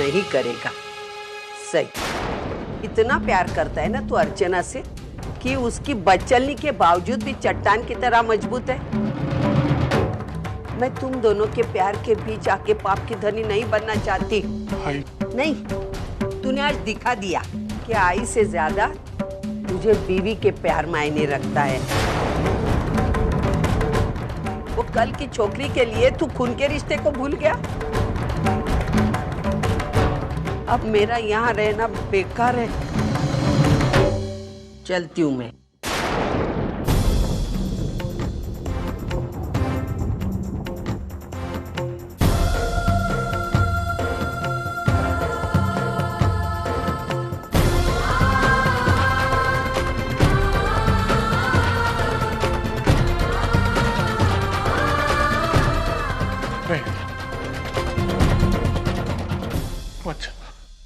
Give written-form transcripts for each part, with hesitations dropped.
नहीं करेगा। सही, इतना प्यार करता है ना तू अर्चना से कि उसकी बदचलनी के बावजूद भी चट्टान की तरह मजबूत है। मैं तुम दोनों के प्यार के बीच आके पाप की धनी नहीं बनना चाहती। नहीं, तूने आज दिखा दिया कि आई से ज्यादा तुझे बीवी के प्यार मायने रखता है। वो कल की छोकरी के लिए तू खून के रिश्ते को भूल गया। अब मेरा यहाँ रहना बेकार है। चलती हूँ मैं। अच्छा,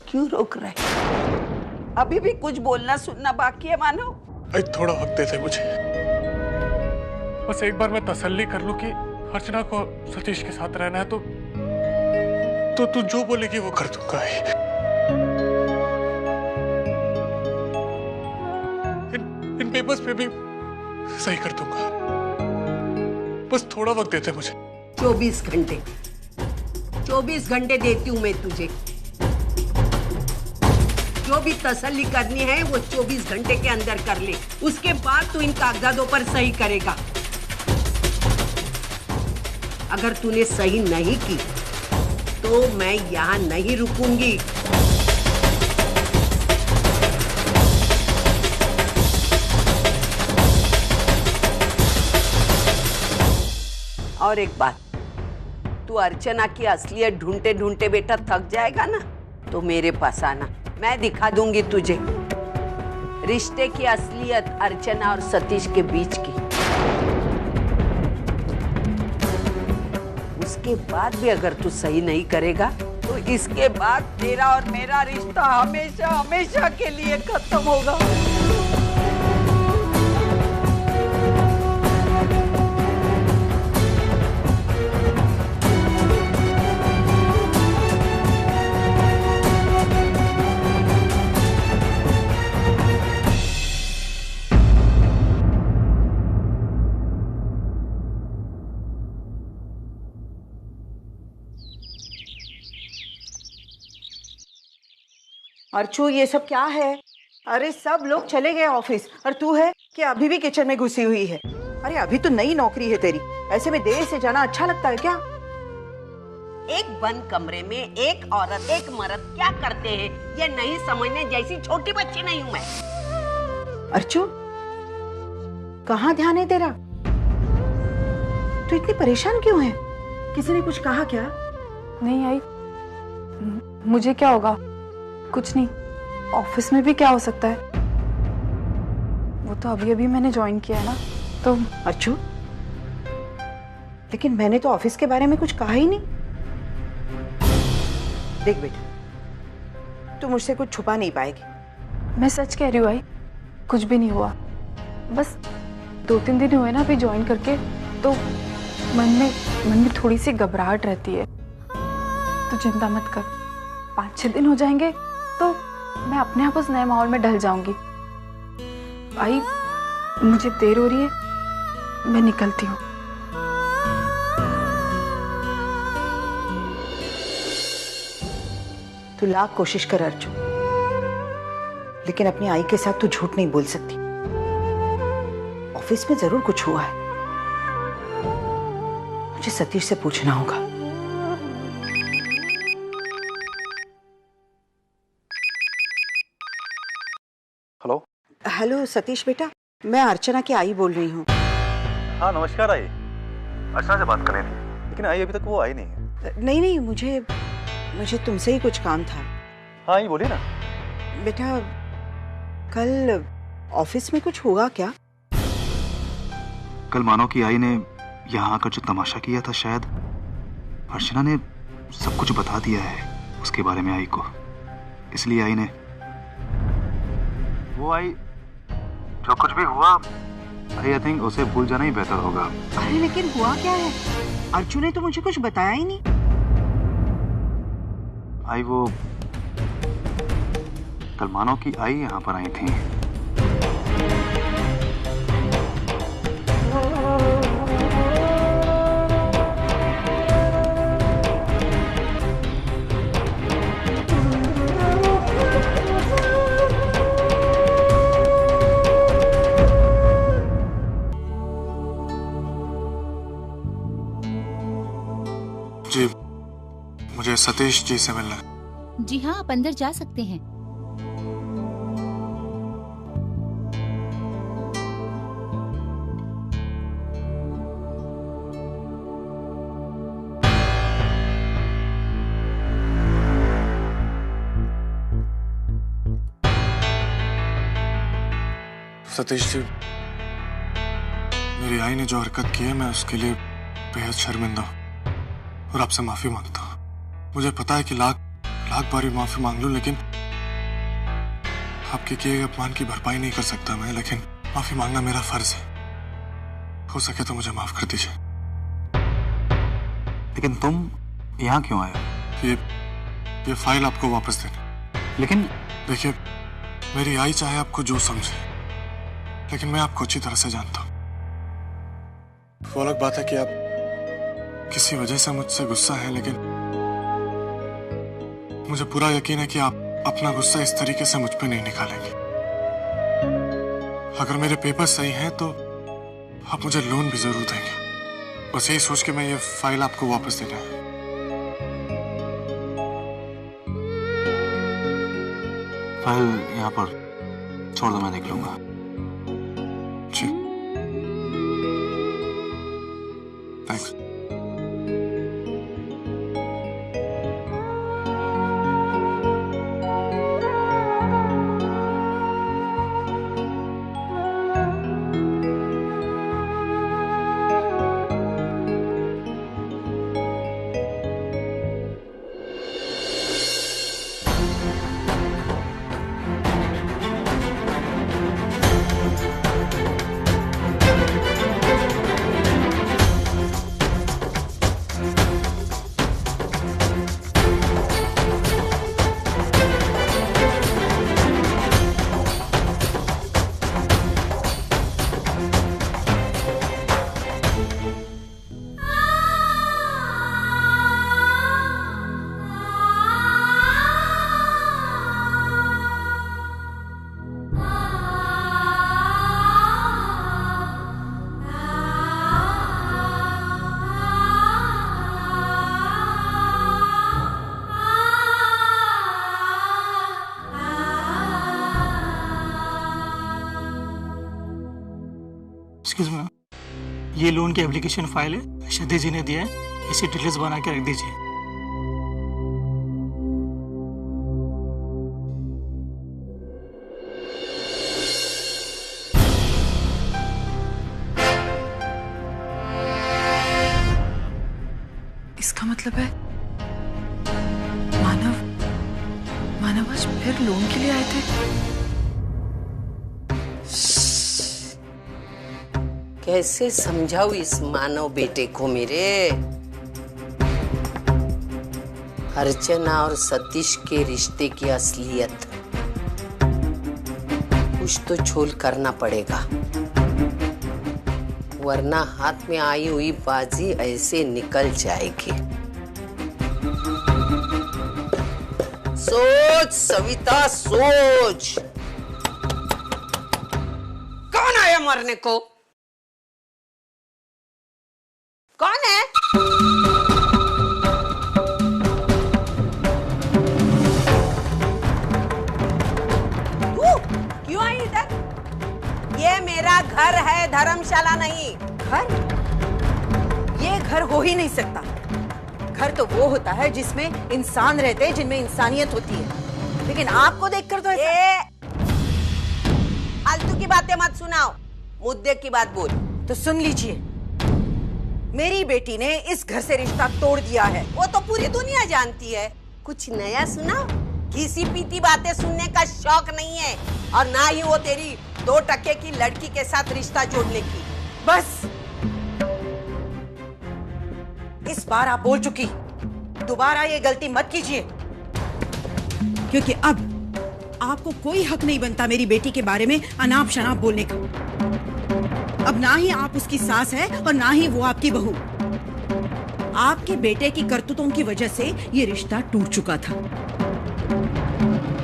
क्यों रोक रहा है? अभी भी कुछ बोलना सुनना बाकी है मानो। थोड़ा वक्त दे दे मुझे, बस एक बार मैं तसल्ली कर लूं कि अर्चना को सतीश के साथ रहना है तो तू जो बोलेगी वो कर दूंगा। इन पेपर्स पे भी सही कर दूंगा, बस थोड़ा वक्त देते मुझे। 24 घंटे 24 घंटे देती हूँ मैं तुझे। जो भी तसल्ली करनी है वो 24 घंटे के अंदर कर ले। उसके बाद तू इन कागजातों पर सही करेगा। अगर तूने सही नहीं की तो मैं यहाँ नहीं रुकूंगी। और एक बात, तू अर्चना की असलियत ढूंढते ढूंढते बेटा थक जाएगा ना, तो मेरे पास आना, मैं दिखा दूंगी तुझे रिश्ते की असलियत अर्चना और सतीश के बीच की। उसके बाद भी अगर तू सही नहीं करेगा तो इसके बाद तेरा और मेरा रिश्ता हमेशा हमेशा के लिए खत्म होगा। अर्चू, ये सब क्या है? अरे सब लोग चले गए ऑफिस और तू है कि अभी भी किचन में घुसी हुई है? अरे अभी तो नई नौकरी है तेरी, ऐसे में देर से जाना अच्छा लगता है क्या? एक बंद कमरे में एक औरत एक मर्द क्या करते हैं ये नहीं समझने जैसी छोटी बच्ची नहीं हूं मैं। अर्चू, कहाँ ध्यान है तेरा? तू इतनी परेशान क्यों है? किसी ने कुछ कहा क्या? नहीं आई, मुझे क्या होगा? कुछ नहीं, ऑफिस में भी क्या हो सकता है? वो तो अभी अभी मैंने ज्वाइन किया है ना, तो। अर्चू, लेकिन मैंने तो ऑफिस के बारे में कुछ कहा ही नहीं। देख बेटा, तू मुझसे कुछ छुपा नहीं पाएगी। मैं सच कह रही हूँ आई, कुछ भी नहीं हुआ। बस 2-3 दिन हुए ना अभी ज्वाइन करके, तो मन में थोड़ी सी घबराहट रहती है। तो चिंता मत कर, 5-6 दिन हो जाएंगे तो मैं अपने आप उस नए माहौल में ढल जाऊंगी। आई, मुझे देर हो रही है, मैं निकलती हूँ। तू लाख कोशिश कर अर्जु, लेकिन अपनी आई के साथ तू झूठ नहीं बोल सकती। ऑफिस में जरूर कुछ हुआ है, मुझे सतीश से पूछना होगा। हेलो। हेलो सतीश बेटा, मैं अर्चना की आई बोल रही हूँ। हाँ नमस्कार आई, अर्चना से बात करनी थी, लेकिन आई अभी तक वो आई नहीं है। नहीं, मुझे तुमसे ही कुछ काम था। हाँ ये बोलिए ना। बेटा, कल ऑफिस में कुछ हुआ क्या? कल मानो कि आई ने यहाँ आकर जो तमाशा किया था, शायद अर्चना ने सब कुछ बता दिया है उसके बारे में आई को, इसलिए आई ने वो आई जो कुछ भी हुआ, आई थिंक उसे भूल जाना ही बेहतर होगा। अरे लेकिन हुआ क्या है? अर्जुन ने तो मुझे कुछ बताया ही नहीं। आई वो कल मानो की आई यहाँ पर आई थी। जी, मुझे सतीश जी से मिलना है। जी हाँ, आप अंदर जा सकते हैं। सतीश जी, मेरी आई ने जो हरकत की है मैं उसके लिए बेहद शर्मिंदा हूँ और आपसे माफी मांगता हूँ। मुझे पता है कि लाख बार माफी मांग लूं, लेकिन आपके किए गए अपमान की भरपाई नहीं कर सकता मैं, लेकिन माफी मांगना मेरा फर्ज है। हो सके तो मुझे माफ कर दीजिए। लेकिन तुम यहाँ क्यों आए हो? ये फाइल आपको वापस देनी। लेकिन देखिए, मेरी आई चाहे आपको जो समझे, लेकिन मैं आपको अच्छी तरह से जानता हूँ। वो अलग बात है कि आप किसी वजह से मुझसे गुस्सा है, लेकिन मुझे पूरा यकीन है कि आप अपना गुस्सा इस तरीके से मुझ पे नहीं निकालेंगे। अगर मेरे पेपर सही हैं तो आप मुझे लोन भी जरूर देंगे। बस यही सोच के मैं ये फाइल आपको वापस देना है। फाइल यहाँ पर छोड़ दो, मैं देख लूंगा। जी, थैंक्स। एक्सक्यूज मी, ये लोन की एप्लीकेशन फाइल है, शदी जी ने दिया है, इसे डिटेल्स बना के रख दीजिए। इसका मतलब है मानव आज फिर लोन के लिए आए थे। कैसे समझाऊं इस मानव बेटे को मेरे? अर्चना और सतीश के रिश्ते की असलियत कुछ तो छोल करना पड़ेगा, वरना हाथ में आई हुई बाजी ऐसे निकल जाएगी। सोच सविता सोच, कौन आया मरने को? कौन है? तू क्यों आई इधर? ये मेरा घर है, धर्मशाला नहीं। घर? ये घर हो ही नहीं सकता। घर तो वो होता है जिसमें इंसान रहते हैं, जिनमें इंसानियत होती है। लेकिन आपको देखकर तो ऐसा... फालतू की बातें मत सुनाओ, मुद्दे की बात बोल। तो सुन लीजिए, मेरी बेटी ने इस घर से रिश्ता तोड़ दिया है। वो तो पूरी दुनिया जानती है। कुछ नया सुना? घिसी पीती बातें सुनने का शौक नहीं है, और ना ही वो तेरी 2% की लड़की के साथ रिश्ता जोड़ने की। बस इस बार आप बोल चुकी, दोबारा ये गलती मत कीजिए। क्योंकि अब आपको कोई हक नहीं बनता मेरी बेटी के बारे में अनाप शनाप बोलने का। अब ना ही आप उसकी सास है और ना ही वो आपकी बहू। आपके बेटे की करतूतों की वजह से ये रिश्ता टूट चुका था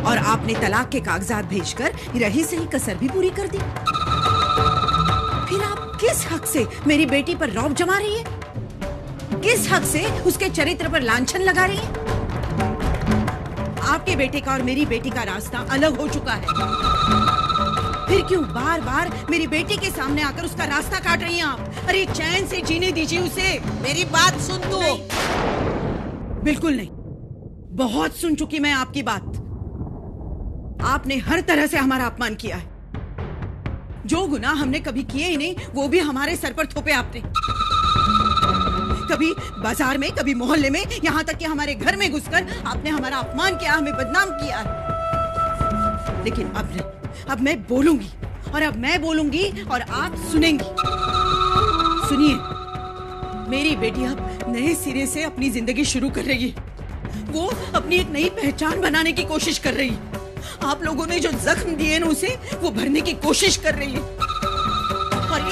और आपने तलाक के कागजात भेजकर रही सही कसर भी पूरी कर दी। फिर आप किस हक से मेरी बेटी पर रौब जमा रही है? किस हक से उसके चरित्र पर लांछन लगा रही है? आपके बेटे का और मेरी बेटी का रास्ता अलग हो चुका है। फिर क्यों बार बार मेरी बेटी के सामने आकर उसका रास्ता काट रही हैं आप? अरे चैन से जीने दीजिए उसे। मेरी बात सुन तू। बिल्कुल नहीं, बहुत सुन चुकी मैं आपकी बात। आपने हर तरह से हमारा अपमान किया है। जो गुनाह हमने कभी किए ही नहीं वो भी हमारे सर पर थोपे आपने। कभी बाजार में, कभी मोहल्ले में, यहाँ तक कि हमारे घर में घुसकर आपने हमारा अपमान किया, हमें बदनाम किया है। लेकिन अब नहीं, अब मैं बोलूंगी और अब मैं बोलूंगी और आप सुनेंगी। सुनिए, मेरी बेटी अब नए सिरे से अपनी जिंदगी शुरू कर रही है। वो अपनी एक नई पहचान बनाने की कोशिश कर रही है। आप लोगों ने जो जख्म दिए ना उसे वो भरने की कोशिश कर रही है। और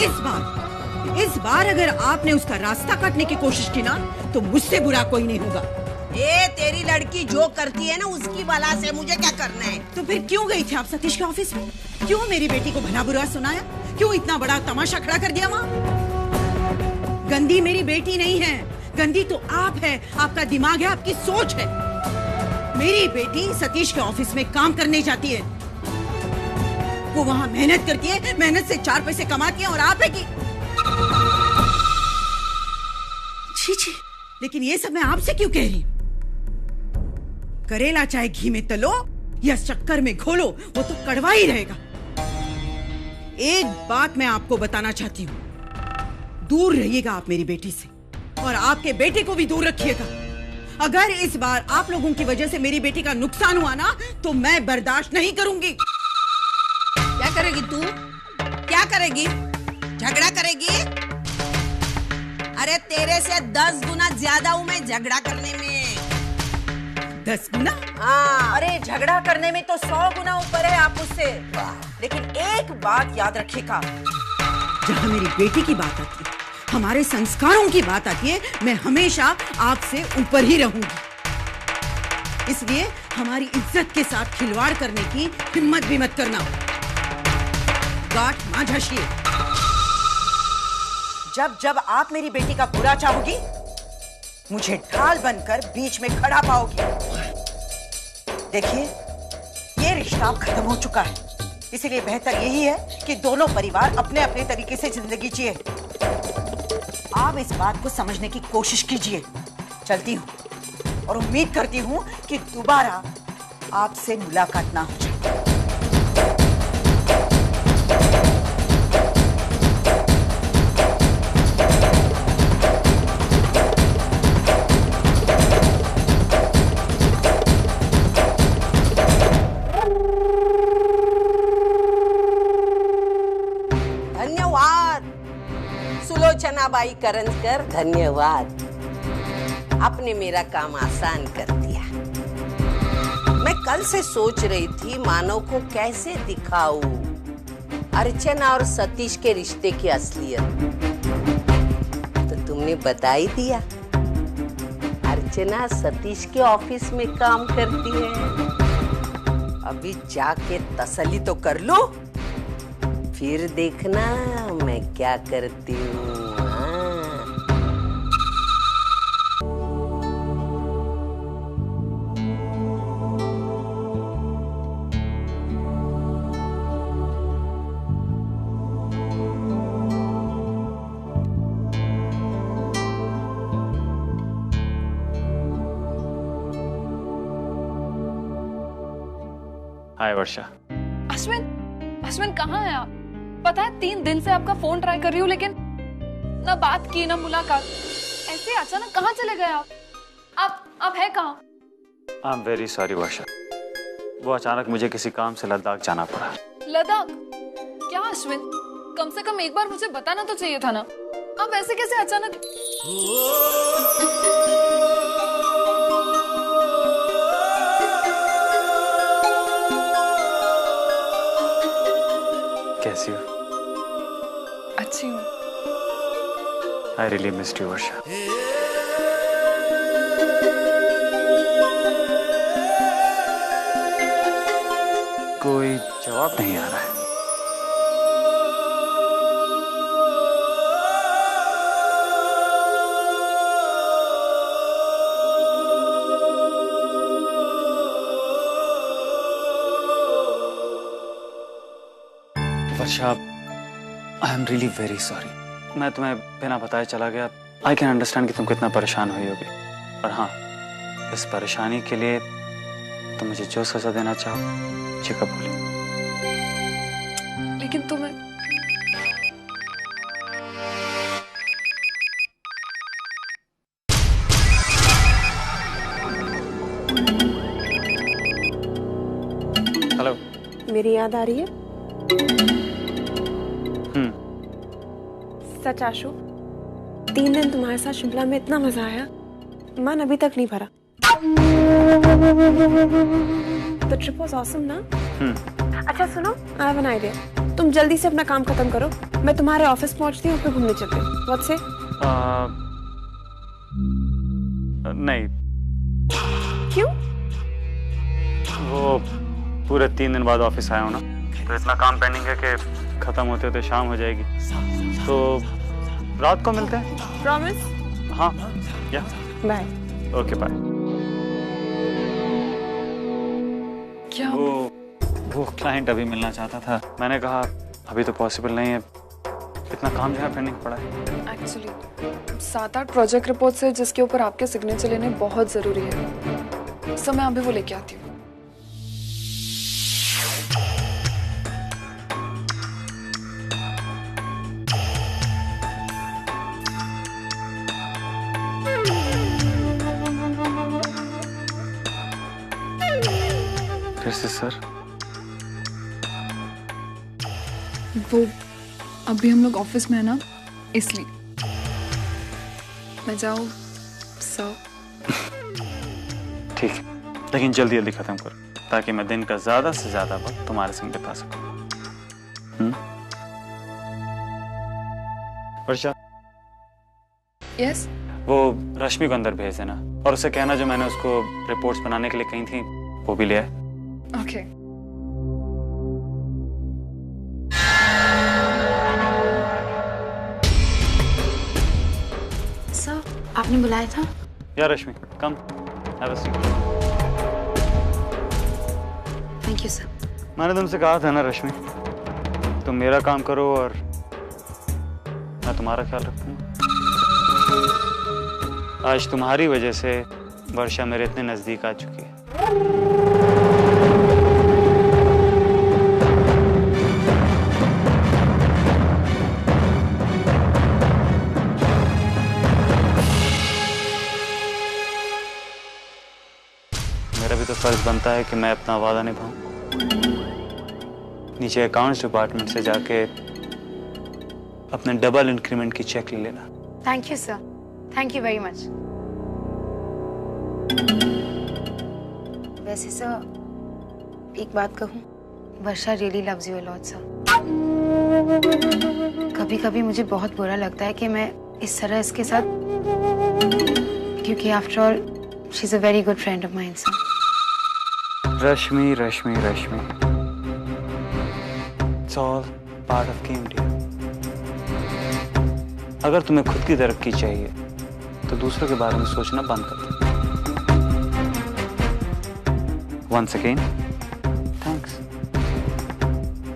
इस बार अगर आपने उसका रास्ता काटने की कोशिश की ना तो मुझसे बुरा कोई नहीं होगा। तेरी लड़की जो करती है ना उसकी बला से मुझे क्या करना है? तो फिर क्यों गई थी आप सतीश के ऑफिस में? क्यों मेरी बेटी को भला बुरा सुनाया? क्यों इतना बड़ा तमाशा खड़ा कर दिया वहाँ? गंदी मेरी बेटी नहीं है, गंदी तो आप है, आपका दिमाग है, आपकी सोच है। मेरी बेटी सतीश के ऑफिस में काम करने जाती है। वो वहाँ मेहनत करती है, मेहनत से 4 पैसे कमाती है और आप है कि छी, लेकिन ये सब मैं आपसे क्यों कह रही हूँ? करेला चाहे घी में तलो या शक्कर में घोलो वो तो कड़वा ही रहेगा। एक बात मैं आपको बताना चाहती हूँ, दूर रहिएगा आप मेरी बेटी से और आपके बेटे को भी दूर रखिएगा। अगर इस बार आप लोगों की वजह से मेरी बेटी का नुकसान हुआ ना तो मैं बर्दाश्त नहीं करूंगी। क्या करेगी तू? क्या करेगी? झगड़ा करेगी? अरे तेरे से 10 गुना ज्यादा हूँ मैं झगड़ा करने में। 10 गुना? हाँ। अरे झगड़ा करने में तो 100 गुना ऊपर है आप उससे। लेकिन एक बात याद रखिएगा, जहाँ मेरी बेटी की बात आती है, हमारे संस्कारों की बात आती है, मैं हमेशा आपसे ऊपर ही रहूंगी। इसलिए हमारी इज्जत के साथ खिलवाड़ करने की हिम्मत भी मत करना। गांठ ना झसिए। जब जब आप मेरी बेटी का बुरा चाहोगी मुझे ढाल बनकर बीच में खड़ा पाओगी। देखिए, ये रिश्ता अब खत्म हो चुका है, इसीलिए बेहतर यही है कि दोनों परिवार अपने अपने तरीके से जिंदगी जिए। आप इस बात को समझने की कोशिश कीजिए। चलती हूँ और उम्मीद करती हूँ कि दोबारा आपसे मुलाकात ना हो जाए। सुलोचनाबाई करंजकर, धन्यवाद। आपने मेरा काम आसान कर दिया। मैं कल से सोच रही थी मानव को कैसे दिखाऊं अर्चना और सतीश के रिश्ते की असलियत। तो तुमने बता ही दिया। अर्चना सतीश के ऑफिस में काम करती है। अभी जाके तसल्ली तो कर लो, फिर देखना मैं क्या करती हूँ। हाय वर्षा। अश्विन कहाँ है आप? पता है 3 दिन से आपका फोन ट्राई कर रही हूँ लेकिन ना बात की ना मुलाकात। ऐसे अचानक कहाँ चले गए आप है कहाँ? आई एम वेरी सॉरी वर्षा, वो अचानक मुझे किसी काम से लद्दाख जाना पड़ा। लद्दाख? क्या अश्विन, कम से कम एक बार मुझे बताना तो चाहिए था ना। आप ऐसे कैसे अचानक? कैसी हो? अच्छी हूँ। I really missed you Varsha. कोई जवाब नहीं आ रहा है। Varsha, I am really very sorry. मैं तुम्हें बिना बताए चला गया। आई कैन अंडरस्टैंड कि तुम कितना परेशान हुई होगी। और हाँ, इस परेशानी के लिए तुम मुझे जो सजा देना चाहो मुझे कबूल है। लेकिन तुम्हें हेलो। मेरी याद आ रही है? सच आशु, 3 दिन तुम्हारे साथ शिमला में इतना मजा आया, मन अभी तक नहीं भरा। The trip was awesome ना? अच्छा सुनो, I have an idea. तुम जल्दी से अपना काम खत्म करो, मैं तुम्हारे ऑफिस पहुंचती हूँ, फिर घूमने चलते हैं। What say? नहीं। क्यों? वो पूरे 3 दिन बाद ऑफिस आया हूँ ना, तो इतना काम पेंडिंग है कि खत्म होते होते शाम हो जाएगी। तो रात को मिलते हैं। Promise? हाँ, या बाय। Okay bye. क्या? वो क्लाइंट अभी मिलना चाहता था। मैंने कहा अभी तो पॉसिबल नहीं है, इतना काम जो है पेंडिंग पड़ा है। एक्चुअली 7-8 प्रोजेक्ट रिपोर्ट्स है जिसके ऊपर आपके सिग्नेचर लेने बहुत जरूरी है। सो मैं अभी वो लेके आती हूँ। कैसे सर? वो अभी हम लोग ऑफिस में है ना, इसलिए मैं जाऊँ सर? ठीक है, लेकिन जल्दी जल्दी खत्म करो ताकि मैं दिन का ज्यादा से ज्यादा वक्त तुम्हारे संग बिता सकूं। वर्षा, यस? वो रश्मि को अंदर भेज देना और उसे कहना जो मैंने उसको रिपोर्ट्स बनाने के लिए कही थी वो भी ले आए। ओके। सर, आपने बुलाया था? या Rashmi, come, have a seat. Thank you sir. मैंने तुमसे कहा था ना रश्मि, तुम मेरा काम करो और मैं तुम्हारा ख्याल रखूंगा। आज तुम्हारी वजह से वर्षा मेरे इतने नजदीक आ चुकी है। मेरा भी तो फर्ज बनता है कि मैं अपना वादा निभाऊं। नीचे अकाउंट्स डिपार्टमेंट से जाके अपने डबल इंक्रीमेंट की चेक ले लेना। Thank you sir, thank you very much. वैसे सर एक बात कहूँ, Varsha really loves you a lot sir. कभी कभी मुझे बहुत बुरा लगता है कि मैं इस तरह इसके साथ, क्योंकि after all she is a very good friend of mine sir. Rashmi, Rashmi, Rashmi, it's all part of game dear. अगर तुम्हें खुद की तरक्की चाहिए तो दूसरों के बारे में सोचना बंद कर दो। वंस अगेन थैंक्स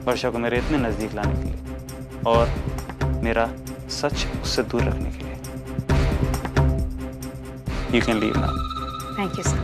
वर्षा को मेरे इतने नजदीक लाने के लिए और मेरा सच उससे दूर रखने के लिए। You can leave now. Thank you sir.